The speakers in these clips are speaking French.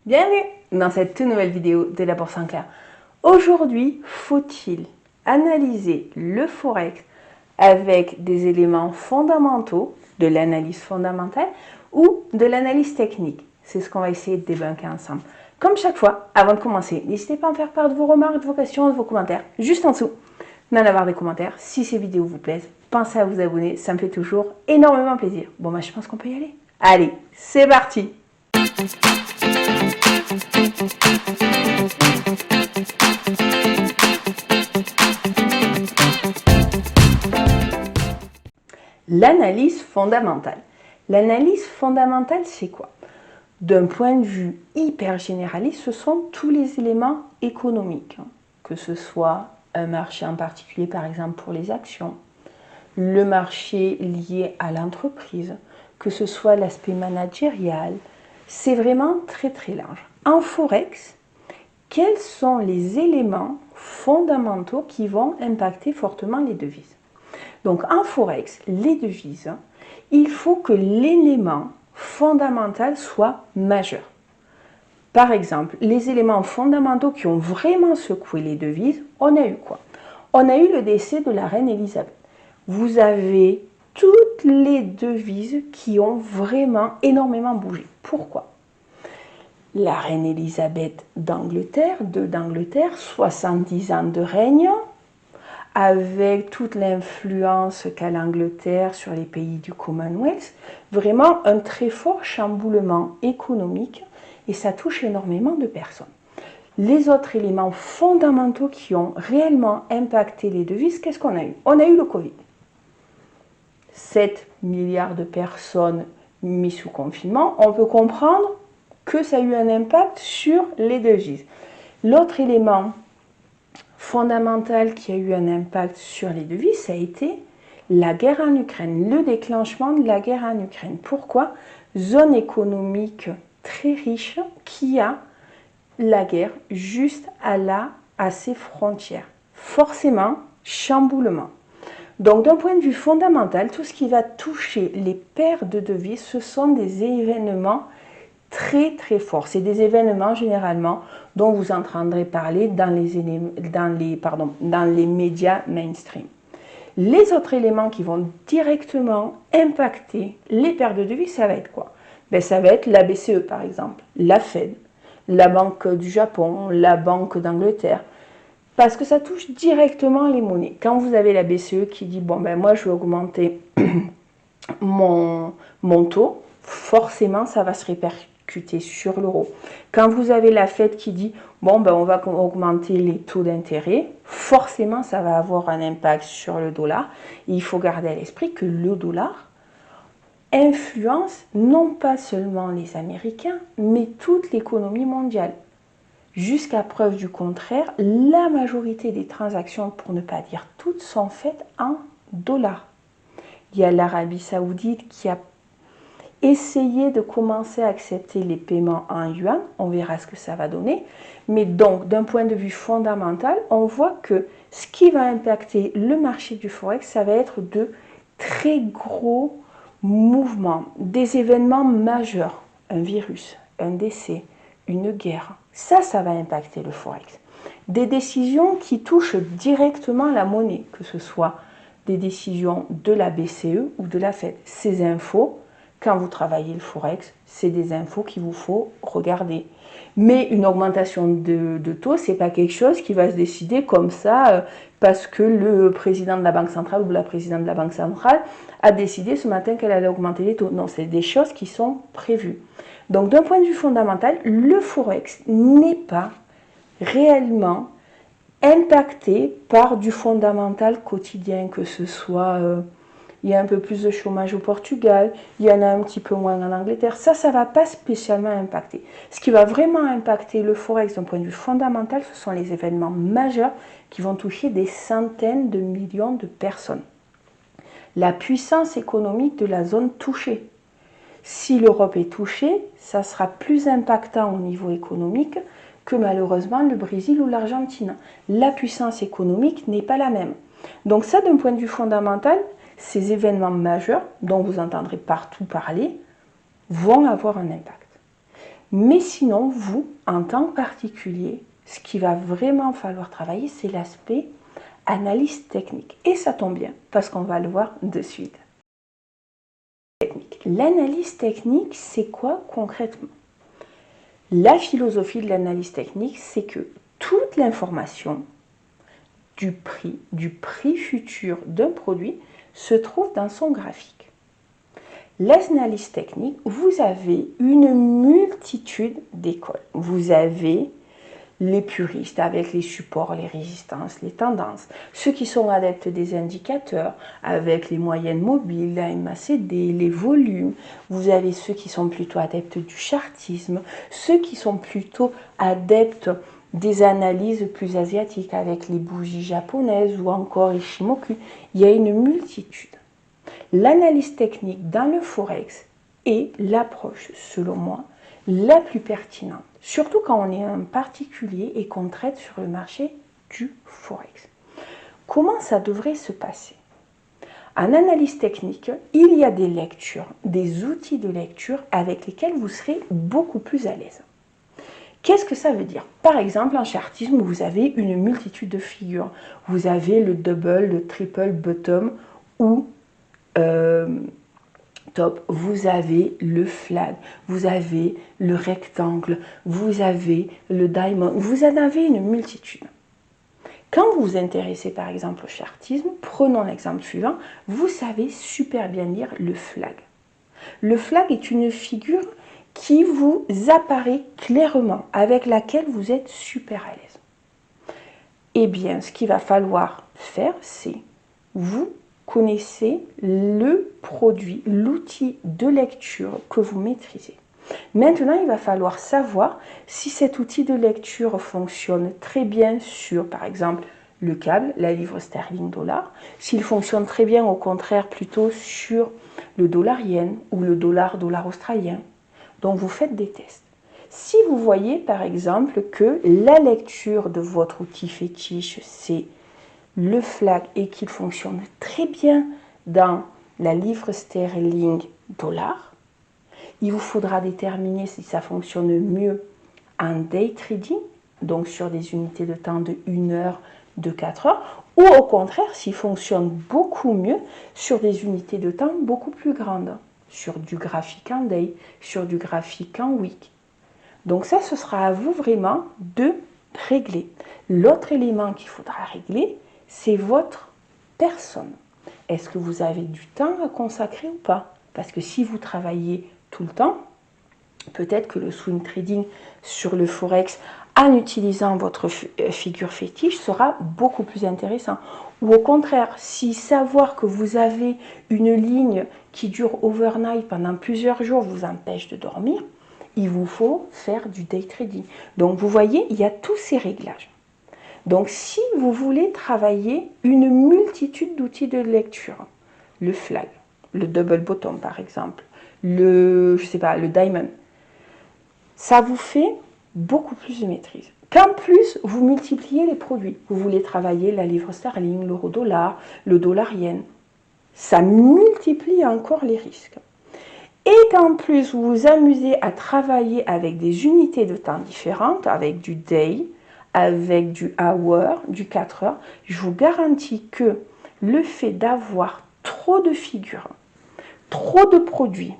Bienvenue dans cette toute nouvelle vidéo de la Bourse en clair. Aujourd'hui, faut-il analyser le Forex avec des éléments fondamentaux, de l'analyse fondamentale ou de l'analyse technique? C'est ce qu'on va essayer de débunker ensemble. Comme chaque fois, avant de commencer, n'hésitez pas à me faire part de vos remarques, de vos questions, de vos commentaires, juste en dessous. Dans la barre des commentaires, si ces vidéos vous plaisent, pensez à vous abonner, ça me fait toujours énormément plaisir. Bon, je pense qu'on peut y aller. Allez, c'est parti! L'analyse fondamentale. L'analyse fondamentale, c'est quoi? D'un point de vue hyper généraliste, ce sont tous les éléments économiques, que ce soit un marché en particulier, par exemple pour les actions, le marché lié à l'entreprise, que ce soit l'aspect managérial. C'est vraiment très très large. En Forex, quels sont les éléments fondamentaux qui vont impacter fortement les devises? Donc en Forex, les devises, il faut que l'élément fondamental soit majeur. Par exemple, les éléments fondamentaux qui ont vraiment secoué les devises, on a eu quoi? On a eu le décès de la reine Elisabeth. Vous avez toutes les devises qui ont vraiment énormément bougé. Pourquoi? La reine Elisabeth d'Angleterre, 70 ans de règne, avec toute l'influence qu'a l'Angleterre sur les pays du Commonwealth, vraiment un très fort chamboulement économique et ça touche énormément de personnes. Les autres éléments fondamentaux qui ont réellement impacté les devises, qu'est-ce qu'on a eu? On a eu le Covid. 7 milliards de personnes mises sous confinement, on peut comprendre que ça a eu un impact sur les devises. L'autre élément fondamental qui a eu un impact sur les devises, ça a été la guerre en Ukraine, le déclenchement de la guerre en Ukraine. Pourquoi? Zone économique très riche qui a la guerre juste à ses frontières. Forcément, chamboulement. Donc d'un point de vue fondamental, tout ce qui va toucher les paires de devises, ce sont des événements très très forts. C'est des événements généralement dont vous entendrez parler dans les médias mainstream. Les autres éléments qui vont directement impacter les paires de devises, ça va être quoi? Ça va être la BCE par exemple, la Fed, la Banque du Japon, la Banque d'Angleterre, parce que ça touche directement les monnaies. Quand vous avez la BCE qui dit, moi je vais augmenter mon taux, forcément ça va se répercuter sur l'euro. Quand vous avez la Fed qui dit, on va augmenter les taux d'intérêt, forcément ça va avoir un impact sur le dollar. Et il faut garder à l'esprit que le dollar influence non pas seulement les Américains, mais toute l'économie mondiale. Jusqu'à preuve du contraire, la majorité des transactions, pour ne pas dire toutes, sont faites en dollars. Il y a l'Arabie Saoudite qui a essayé de commencer à accepter les paiements en yuan. On verra ce que ça va donner. Mais donc, d'un point de vue fondamental, on voit que ce qui va impacter le marché du Forex, ça va être de très gros mouvements, des événements majeurs, un virus, un décès, une guerre. Ça va impacter le Forex. Des décisions qui touchent directement la monnaie, que ce soit des décisions de la BCE ou de la Fed. Ces infos, quand vous travaillez le Forex, c'est des infos qu'il vous faut regarder. Mais une augmentation de taux, ce n'est pas quelque chose qui va se décider comme ça parce que le président de la Banque centrale ou la présidente de la Banque centrale a décidé ce matin qu'elle allait augmenter les taux. Non, c'est des choses qui sont prévues. Donc d'un point de vue fondamental, le Forex n'est pas réellement impacté par du fondamental quotidien, que ce soit il y a un peu plus de chômage au Portugal, il y en a un petit peu moins en Angleterre, ça ne va pas spécialement impacter. Ce qui va vraiment impacter le Forex d'un point de vue fondamental, ce sont les événements majeurs qui vont toucher des centaines de millions de personnes. La puissance économique de la zone touchée. Si l'Europe est touchée, ça sera plus impactant au niveau économique que malheureusement le Brésil ou l'Argentine. La puissance économique n'est pas la même. Donc ça, d'un point de vue fondamental, ces événements majeurs, dont vous entendrez partout parler, vont avoir un impact. Mais sinon, vous, en tant que particulier, ce qu'il va vraiment falloir travailler, c'est l'aspect analyse technique. Et ça tombe bien, parce qu'on va le voir de suite. L'analyse technique, c'est quoi concrètement? La philosophie de l'analyse technique, c'est que toute l'information du prix futur d'un produit, se trouve dans son graphique. L'analyse technique, vous avez une multitude d'écoles. Vous avez les puristes avec les supports, les résistances, les tendances. Ceux qui sont adeptes des indicateurs avec les moyennes mobiles, la MACD, les volumes. Vous avez ceux qui sont plutôt adeptes du chartisme, ceux qui sont plutôt adeptes des analyses plus asiatiques avec les bougies japonaises ou encore les Shimoku. Il y a une multitude. L'analyse technique dans le Forex est l'approche, selon moi, la plus pertinente, surtout quand on est un particulier et qu'on traite sur le marché du Forex. Comment ça devrait se passer? En analyse technique, il y a des lectures, des outils de lecture avec lesquels vous serez beaucoup plus à l'aise. Qu'est-ce que ça veut dire? Par exemple, en chartisme, vous avez une multitude de figures. Vous avez le double, le triple bottom ou top. Vous avez le flag, vous avez le rectangle, vous avez le diamond. Vous en avez une multitude. Quand vous vous intéressez par exemple au chartisme, prenons l'exemple suivant, vous savez super bien lire le flag. Le flag est une figure qui vous apparaît clairement, avec laquelle vous êtes super à l'aise. Eh bien, ce qu'il va falloir faire, c'est vous connaissez le produit, l'outil de lecture que vous maîtrisez. Maintenant, il va falloir savoir si cet outil de lecture fonctionne très bien sur, par exemple, le câble, la livre sterling dollar, s'il fonctionne très bien au contraire plutôt sur le dollar yen ou le dollar australien. Donc vous faites des tests. Si vous voyez par exemple que la lecture de votre outil fétiche, c'est le flag et qu'il fonctionne très bien dans la livre sterling dollar, il vous faudra déterminer si ça fonctionne mieux en day trading, donc sur des unités de temps de 1 heure, de 4 heures, ou au contraire s'il fonctionne beaucoup mieux sur des unités de temps beaucoup plus grandes, sur du graphique en day, sur du graphique en week. Donc ça, ce sera à vous vraiment de régler. L'autre élément qu'il faudra régler, c'est votre personne. Est-ce que vous avez du temps à consacrer ou pas? Parce que si vous travaillez tout le temps, peut-être que le swing trading sur le Forex en utilisant votre figure fétiche sera beaucoup plus intéressant. Ou au contraire, si savoir que vous avez une ligne qui dure overnight pendant plusieurs jours vous empêche de dormir, il vous faut faire du day trading. Donc vous voyez, il y a tous ces réglages. Donc si vous voulez travailler une multitude d'outils de lecture, le flag, le double bottom par exemple, le diamond, ça vous fait beaucoup plus de maîtrise. Qu'en plus, vous multipliez les produits. Vous voulez travailler la livre sterling, l'euro dollar, le dollar yen. Ça multiplie encore les risques. Et qu'en plus, vous vous amusez à travailler avec des unités de temps différentes, avec du day, avec du hour, du 4 heures, je vous garantis que le fait d'avoir trop de figures, trop de produits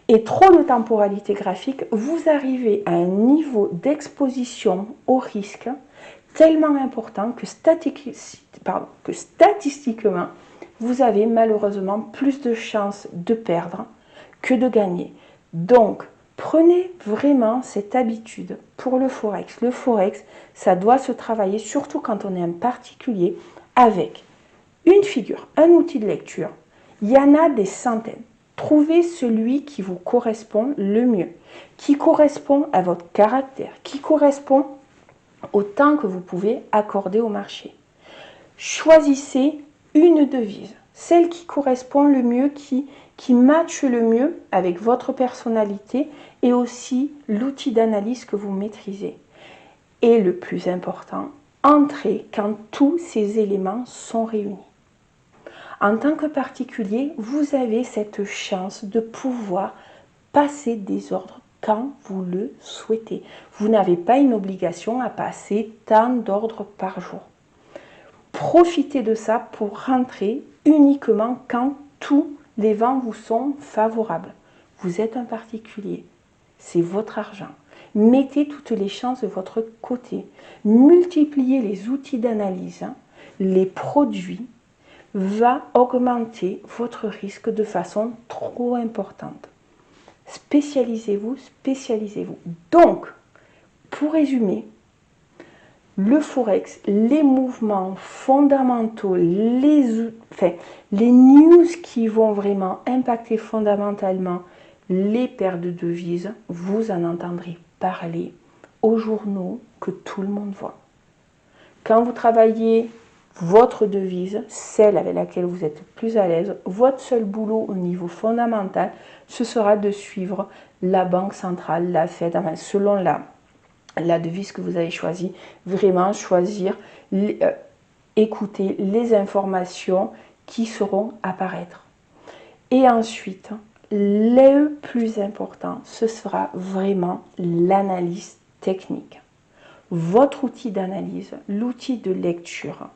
et trop de temporalité graphique, vous arrivez à un niveau d'exposition au risque tellement important que statistiquement, vous avez malheureusement plus de chances de perdre que de gagner. Donc, prenez vraiment cette habitude pour le Forex. Le Forex, ça doit se travailler, surtout quand on est un particulier, avec une figure, un outil de lecture. Il y en a des centaines. Trouvez celui qui vous correspond le mieux, qui correspond à votre caractère, qui correspond au temps que vous pouvez accorder au marché. Choisissez une devise, celle qui correspond le mieux, qui matche le mieux avec votre personnalité et aussi l'outil d'analyse que vous maîtrisez. Et le plus important, entrez quand tous ces éléments sont réunis. En tant que particulier, vous avez cette chance de pouvoir passer des ordres quand vous le souhaitez. Vous n'avez pas une obligation à passer tant d'ordres par jour. Profitez de ça pour rentrer uniquement quand tous les vents vous sont favorables. Vous êtes un particulier, c'est votre argent. Mettez toutes les chances de votre côté. Multipliez les outils d'analyse, les produits, va augmenter votre risque de façon trop importante. Spécialisez-vous, spécialisez-vous. Donc, pour résumer, le Forex, les mouvements fondamentaux, les news qui vont vraiment impacter fondamentalement les paires de devises, vous en entendrez parler aux journaux que tout le monde voit. Quand vous travaillez votre devise, celle avec laquelle vous êtes plus à l'aise, votre seul boulot au niveau fondamental, ce sera de suivre la banque centrale, la Fed, selon la devise que vous avez choisie, vraiment choisir, écouter les informations qui seront apparaître. Et ensuite, le plus important, ce sera vraiment l'analyse technique. Votre outil d'analyse, l'outil de lecture,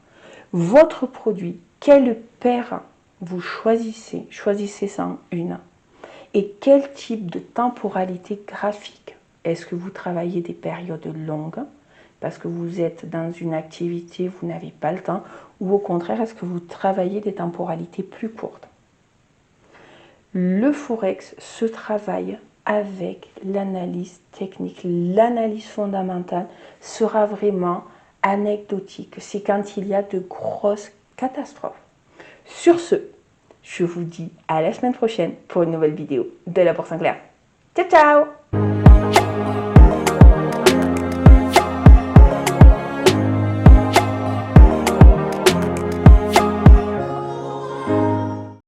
votre produit, quelle paire vous choisissez, choisissez-en une, et quel type de temporalité graphique. Est-ce que vous travaillez des périodes longues parce que vous êtes dans une activité, vous n'avez pas le temps, ou au contraire, est-ce que vous travaillez des temporalités plus courtes? Le Forex se travaille avec l'analyse technique. L'analyse fondamentale sera vraiment anecdotique. C'est quand il y a de grosses catastrophes. Sur ce, je vous dis à la semaine prochaine pour une nouvelle vidéo de la Bourse en clair. Ciao, ciao!